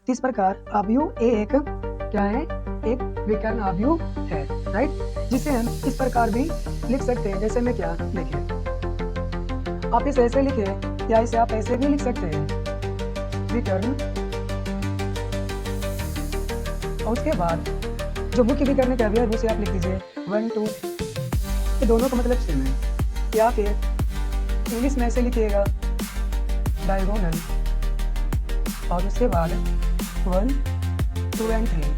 इस प्रकार अवयव ए एक क्या है, एक विकर्ण अवयव है, राइट, जिसे हम इस प्रकार भी लिख सकते हैं। जैसे में क्या देखिए, आप इसे ऐसे लिखे या इसे आप ऐसे भी लिख सकते हैं, विकर्ण, और उसके बाद जो मुख्य विकर्ण का अवयव उसे आप लिख दीजिए 1 2 ये दोनों का मतलब सेम है। या फिर इंग्लिश में ऐसे लिखिएगा डायगोनल, और उसके बाद 1 2 एंड 3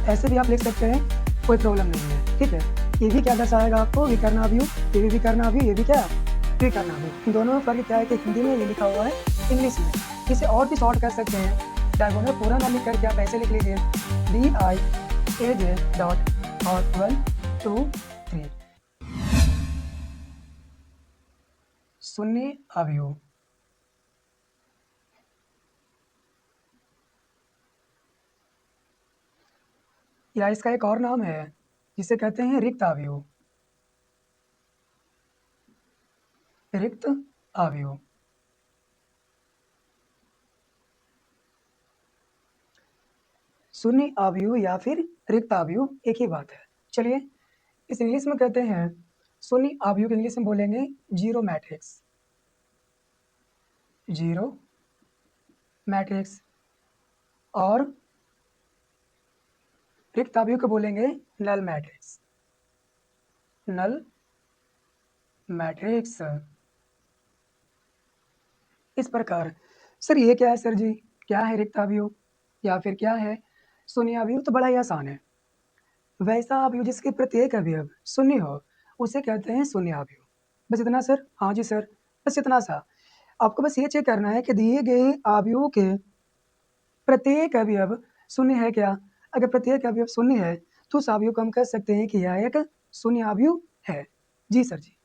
ऐसे भी आप लिख सकते हैं, कोई प्रॉब्लम नहीं है, ठीक है। ये भी क्या दर्शाएगा आपको, विकर्ण अवयव, ये भी विकर्ण अवयव, ये भी क्या विकर्ण अवयव। इन दोनों में फर्क क्या है कि हिंदी में ये लिखा हुआ है, इंग्लिश में। इसे और भी शॉर्ट कर सकते हैं, डायगोनल पूरा ना लिख करके आप ऐसे लिख लीजिए DIAJ डॉट और 1 2 3 शून्य अवयव। या इसका एक और नाम है जिसे कहते हैं रिक्त अवयव, रिक्त अवयव। शून्य अवयव या फिर रिक्त अवयव एक ही बात है। चलिए इस इंग्लिश में कहते हैं शून्य अवयव, इंग्लिश में बोलेंगे जीरो मैट्रिक्स, जीरो मैट्रिक्स। और रिक्त अवयव को बोलेंगे नल मैट्रिक्स, नल मैट्रिक्स। इस प्रकार सर ये क्या है सर जी, क्या है रिक्त अवयव या फिर क्या है शून्य अवयव? तो बड़ा ही आसान है। वैसा अवयव जिसके प्रत्येक अवयव शून्य हो उसे कहते हैं शून्य अवयव। बस इतना सर? हाँ जी सर, बस इतना सा। आपको बस ये चेक करना है कि दिए गए अवयवों के प्रत्येक अवयव शून्य है क्या। अगर प्रत्येक अवयव शून्य है तो उस अवयव को हम कह सकते हैं कि यह एक शून्य अवयव है। जी सर जी।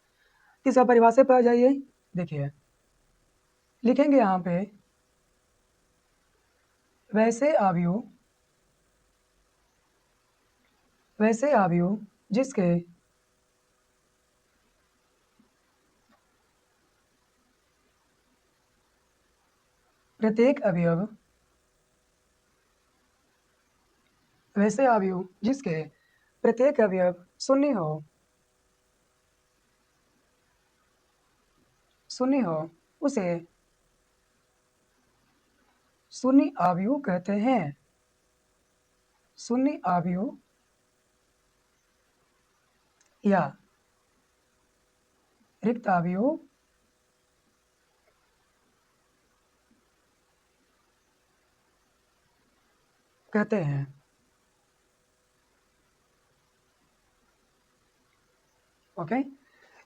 तीसरा परिभाषा पर आ जाइए। देखिए लिखेंगे यहाँ पे वैसे अवयव, वैसे अवयव जिसके प्रत्येक अवयव, वैसे अवयव जिसके प्रत्येक अवयव शून्य हो, शून्य हो उसे शून्य अवयव कहते हैं। शून्य अवयव या रिक्त अवयव कहते हैं। ओके,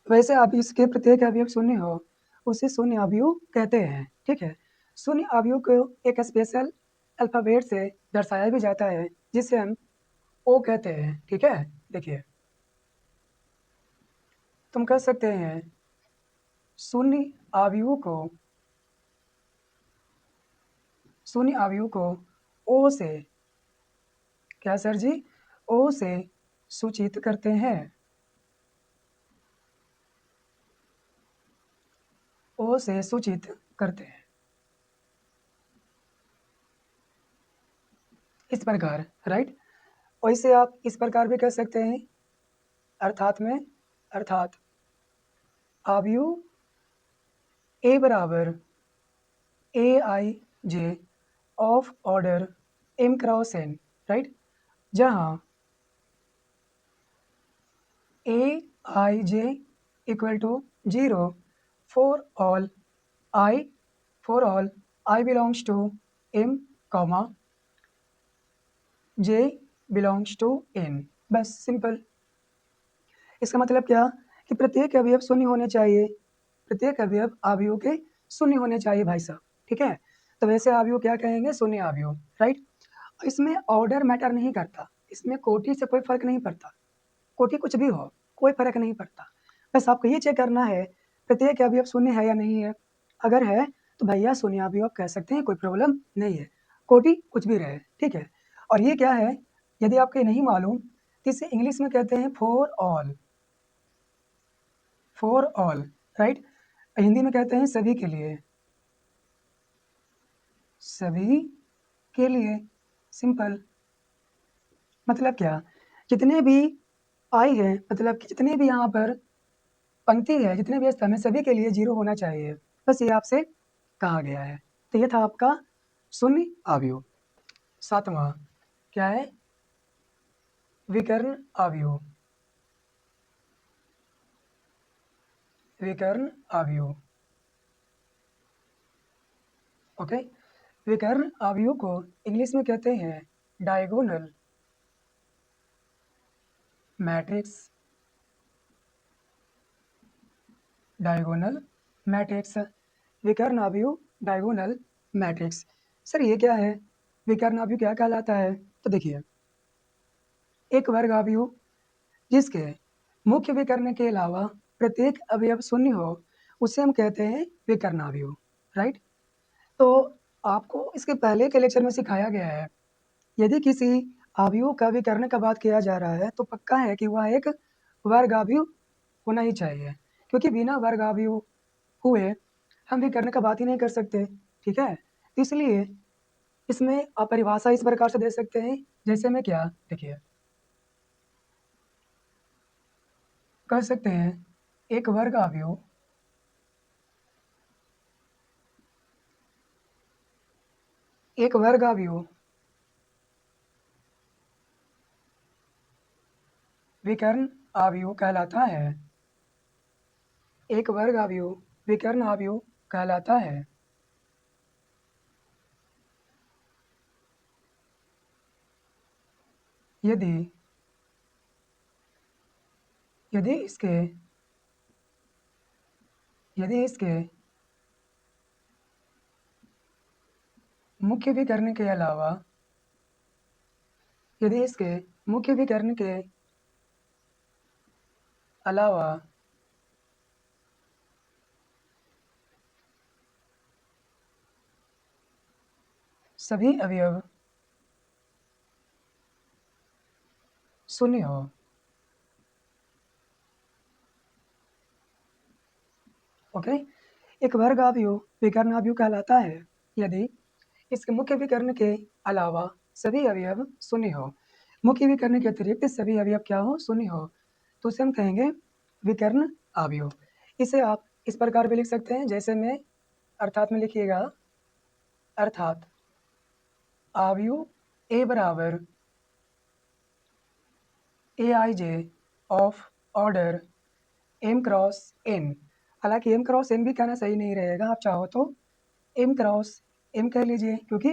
वैसे आप इसके प्रत्येक अवयव शून्य हो उसे शून्य अवयव कहते हैं, ठीक है। शून्य अवयव को एक स्पेशल अल्फाबेट से दर्शाया भी जाता है जिसे हम ओ कहते हैं, ठीक है। देखिए तुम कह सकते हैं शून्य अवयव को, शून्य अवयव को ओ से, क्या सर जी, ओ से सूचित करते हैं, ओ से सूचित करते हैं। इस प्रकार, राइट। और इसे आप इस प्रकार भी कह सकते हैं, अर्थात में, अर्थात अवयव ए बराबर AIJ of order M cross N, right, जहाँ AIJ equal to 0 for all I, for all I belongs to M, comma J belongs to N। बस सिंपल। इसका मतलब क्या कि प्रत्येक अवयव शून्य होने चाहिए, प्रत्येक अवयव अवयव के शून्य होने चाहिए भाई साहब, ठीक है। तो वैसे अवयव क्या कहेंगे, शून्य अवयव, राइट। इसमें ऑर्डर मैटर नहीं करता, इसमें कोटि से कोई फर्क नहीं पड़ता, कोटि कुछ भी हो कोई फर्क नहीं पड़ता। बस आपको ये चेक करना है प्रत्येक अवयव शून्य है या नहीं है। अगर है तो भैया शून्य अवयव कह सकते हैं, कोई प्रॉब्लम नहीं है, कोटि कुछ भी रहे, ठीक है। और ये क्या है, यदि आपको नहीं मालूम तो इसे इंग्लिश में कहते हैं for all, for all, right. Hindi में कहते हैं सभी के लिए, सभी के लिए सिंपल मतलब क्या, जितने भी आई है मतलब कि जितने भी यहाँ पर पंक्ति है, जितने भी स्तंभ है, सभी के लिए 0 होना चाहिए। बस ये आपसे कहा गया है। तो ये था आपका शून्य अवयव। सातवां क्या है? विकर्ण अवयव। विकर्ण अवयव, ओके। विकर्ण अवयव को इंग्लिश में कहते हैं डायगोनल मैट्रिक्स। डायगोनल मैट्रिक्स, विकर्ण अवयव डायगोनल मैट्रिक्स। सर ये क्या है? विकर्ण अवयव क्या कहलाता है? तो देखिए, एक वर्ग अवयव जिसके मुख्य विकर्ण के अलावा प्रत्येक अवयव शून्य हो, उसे हम कहते हैं विकर्ण अवयव, राइट। तो आपको इसके पहले के लेक्चर में सिखाया गया है, यदि किसी अवयव का विकर्ण का बात किया जा रहा है तो पक्का है कि वह एक वर्ग अवयव होना ही चाहिए, क्योंकि बिना वर्ग अवयव हुए हम विकर्ण का बात ही नहीं कर सकते, ठीक है। इसलिए इसमें आप परिभाषा इस प्रकार से दे सकते हैं, जैसे में क्या, देखिए, कह सकते हैं एक वर्ग अवयव एक वर्ग अवयव विकर्ण अवयव कहलाता है। एक वर्ग अवयव विकर्ण अवयव कहलाता है यदि यदि इसके यदि इसके मुख्य विकर्ण के अलावा यदि इसके मुख्य विकर्ण के अलावा सभी अवयव शून्य हो। ओके, एक वर्ग अवयव विकर्ण अवयव कहलाता है यदि इसके मुख्य विकर्ण के अलावा सभी अवयव शून्य हो। मुख्य विकर्ण के अतिरिक्त सभी अवयव क्या हो? शून्य हो। तो उसे हम कहेंगे विकर्ण अवयव। इसे आप इस प्रकार भी लिख सकते हैं, जैसे में अर्थात में लिखिएगा, अर्थात अवयव ए बराबर A I J of order M cross N. हालांकि एम क्रॉस एन भी कहना सही नहीं रहेगा, आप चाहो तो एम क्रॉस एम कह लीजिए, क्योंकि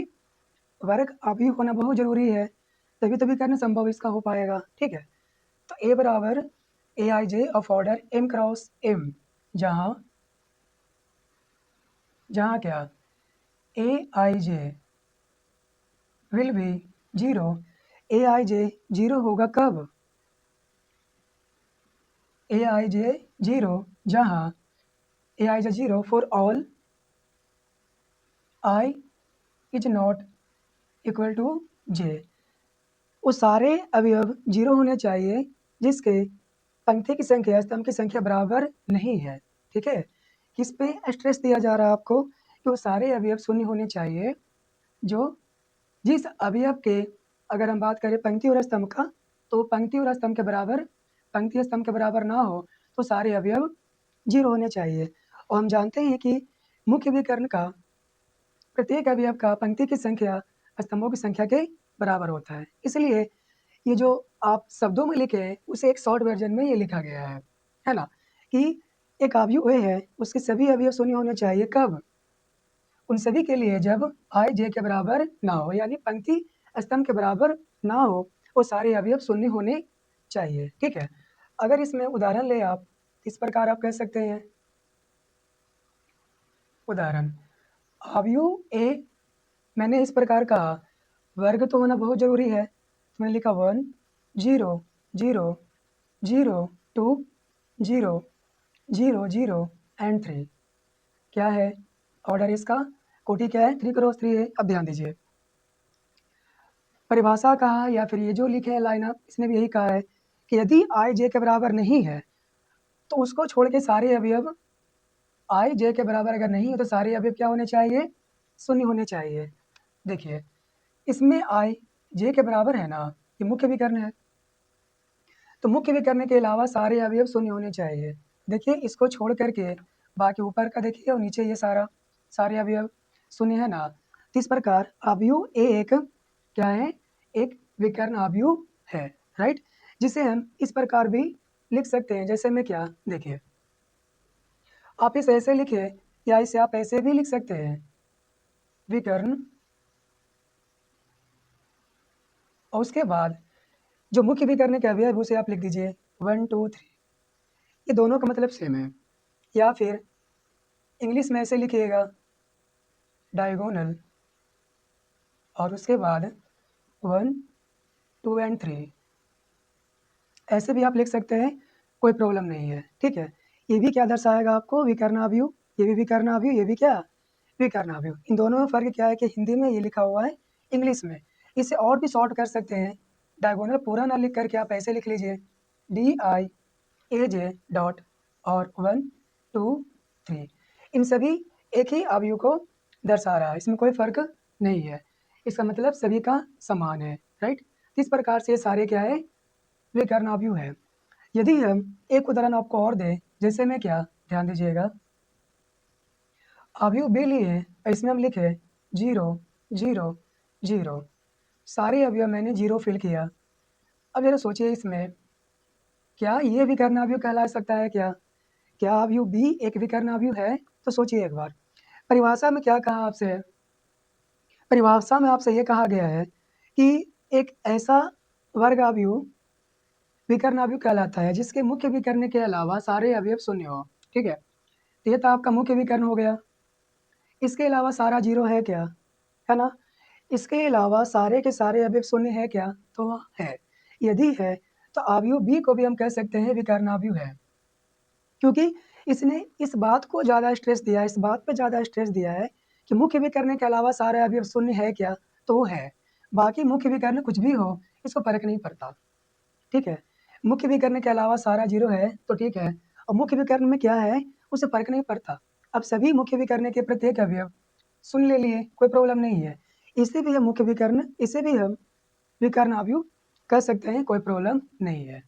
वर्ग अवयव होना बहुत जरूरी है, तभी तभी करना संभव इसका हो पाएगा, ठीक है। तो ए बराबर A I J of order M cross M, जहाँ जहाँ क्या, ए I J will be 0। A I J 0 होगा कब? ए आई जे 0 जहाँ A I J 0 for all I is not equal to J. वो सारे अवयव 0 होने चाहिए जिसके पंक्ति की संख्या स्तंभ की संख्या बराबर नहीं है, ठीक है। किस पे स्ट्रेस दिया जा रहा है आपको? कि वो सारे अवयव शून्य होने चाहिए जो जिस अवयव के, अगर हम बात करें पंक्ति और स्तंभ का, तो पंक्ति और स्तंभ के बराबर, पंक्ति स्तंभ के बराबर ना हो तो सारे अवयव 0 होने चाहिए। और हम जानते हैं कि मुख्य विकर्ण का प्रत्येक अवयव का पंक्ति की संख्या स्तंभों की संख्या के बराबर होता है। इसलिए ये जो आप शब्दों में लिखे हैं उसे एक शॉर्ट वर्जन में ये लिखा गया है ना, कि एक अवयव ए है, उसके सभी अवयव शून्य होने चाहिए कब? उन सभी के लिए जब आई जे के बराबर ना हो, यानी पंक्ति स्तंभ के बराबर ना हो, वो सारे अवयव शून्य होने चाहिए, ठीक है। अगर इसमें उदाहरण ले आप, इस प्रकार आप कह सकते हैं, उदाहरण अवयव ए, मैंने इस प्रकार कहा वर्ग तो होना बहुत जरूरी है, तो मैंने लिखा 1 0 0 0 2 0 0 0 एंड 3। क्या है ऑर्डर इसका? कोटि क्या है? 3 क्रॉस 3 है। अब ध्यान दीजिए, परिभाषा कहा या फिर ये जो लिखे हैं लाइन अप, इसने भी यही कहा है कि यदि आई जे के बराबर नहीं है तो उसको छोड़ के सारे अवयव आई जे के बराबर अगर नहीं है तो सारे अवयव क्या होने चाहिए? शून्य होने चाहिए। देखिए, इसमें आई जे के बराबर है ना, ये मुख्य विकर्ण है। तो मुख्य विकर्ण के अलावा सारे अवयव शून्य होने चाहिए। देखिए इसको छोड़ करके बाकी ऊपर का देखिए और नीचे ये सारे अवयव शून्य है ना। तो इस प्रकार अवयव ए एक क्या है, एक विकर्ण अवयव है, राइट। जिसे हम इस प्रकार भी लिख सकते हैं, जैसे में क्या देखिए, आप इसे ऐसे लिखिए या इसे आप ऐसे भी लिख सकते हैं, विकर्ण, और उसके बाद जो मुख्य विकर्ण के अवयव उसे आप लिख दीजिए 1 2 3। ये दोनों का मतलब सेम है। या फिर इंग्लिश में ऐसे लिखिएगा डायगोनल, और उसके बाद 1 2 एंड 3। ऐसे भी आप लिख सकते हैं, कोई प्रॉब्लम नहीं है, ठीक है। ये भी क्या दर्शाएगा आपको, विकर्णावयव, ये भी विकर्णावयव, ये भी क्या विकर्णावयव। इन दोनों में फ़र्क क्या है कि हिंदी में ये लिखा हुआ है, इंग्लिश में। इसे और भी शॉर्ट कर सकते हैं, डायगोनल पूरा ना लिख करके आप ऐसे लिख लीजिए DIAJ डॉट और 1 2 3। इन सभी एक ही अवयव को दर्शा रहा है, इसमें कोई फर्क नहीं है, इसका मतलब सभी का समान है, राइट। इस प्रकार से ये सारे क्या है, विकर्णावयव है। यदि हम एक उदाहरण आपको और दें, जैसे में क्या, ध्यान दीजिएगा, अवयव बी लिए और इसमें हम लिखे 0 0 0। सारे अवयव मैंने 0 फिल किया। अब जरा सोचिए, इसमें क्या ये विकर्णावयव कहला सकता है क्या? क्या अवयव बी एक विकर्णावयव है? तो सोचिए एक बार। परिभाषा में क्या कहा आपसे? परिभाषा में आपसे ये कहा गया है कि एक ऐसा वर्ग अवयव विकर्णावयव कहलाता है जिसके मुख्य विकर्ण के अलावा सारे अवयव शून्य हो, ठीक है। तो ये तो आपका मुख्य विकर्ण हो गया। इसके अलावा सारा 0 है क्या? है ना? इसके अलावा सारे के सारे अवयव शून्य है क्या? तो है। यदि है तो अवयव बी को भी हम कह सकते हैं विकर्णावयव है, क्योंकि इसने इस बात को ज़्यादा स्ट्रेस दिया है, इस बात पे ज़्यादा स्ट्रेस दिया है कि मुख्य विकर्ण के अलावा सारे अवयव शून्य है क्या? तो वो है। बाकी मुख्य विकर्ण कुछ भी हो, इसको फ़र्क नहीं पड़ता, ठीक है। मुख्य विकर्ण के अलावा सारा 0 है तो ठीक है, और मुख्य विकर्ण में क्या है, उससे फ़र्क नहीं पड़ता। अब सभी मुख्य विकर्ण के प्रत्येक अवयव सुन ले लिए, कोई प्रॉब्लम नहीं है। इसे भी हम मुख्य विकर्ण, इसे भी हम विकर्णावयव कह सकते हैं, कोई प्रॉब्लम नहीं है।